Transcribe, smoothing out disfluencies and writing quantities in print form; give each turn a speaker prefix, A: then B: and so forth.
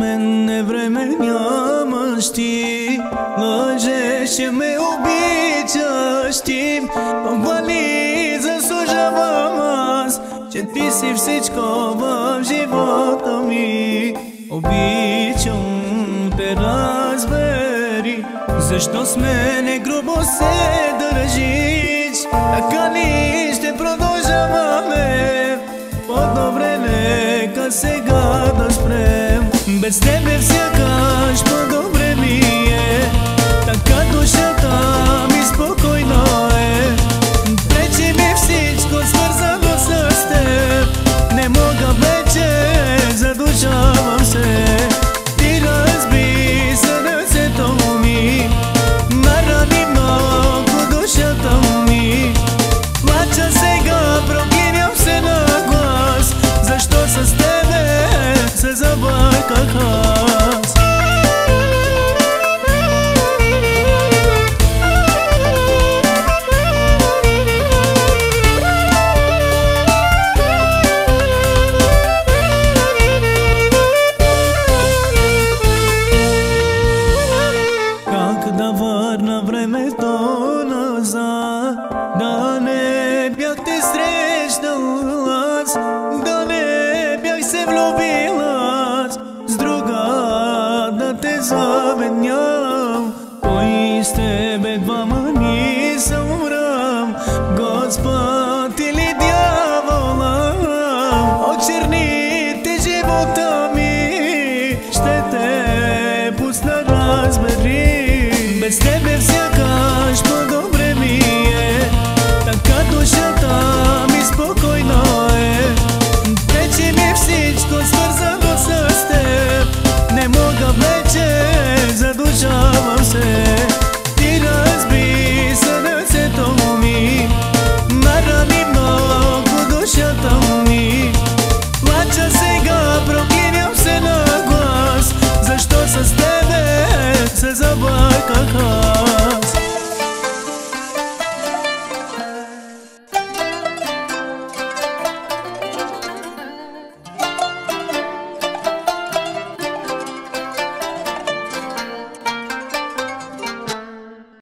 A: мене време нямаш ти. Лъжеш, че ме обичаш ти. Похвали заслужавам аз, че ти си всичко в живота ми. Обичам те, разбери, защо с мене грубо се държиш. Така ли ще продължаваме? По-добре нека сега да спрем. Без тебе сякаш по-добре ми е. Така душата ми спокойна е. Пречи ми всичко свързано с теб. Не мога вече, задушавам се. Ти разби сърцето ми, нарани много душата ми. Плача сега, прогиням се на глас, защо с тебе се забърках аз. Как да върна времето назад? Да не бях те срещнал аз, да не бях се влюбил аз, с друга да те заменям. Кой с тебе двама ни съмрам, Господ или дявола? Очерните живота ми, ще те пусна, разбери. Без тебе сякаш по-добре ми е. Така душата ми спокойна е. Пречи ми всичко свързано с теб. Не мога вече, задушавам се. Ти разби сърцето ми, нарани много душата ми. Плача сега, прогиням се на глас, защо с тебе се забърках аз.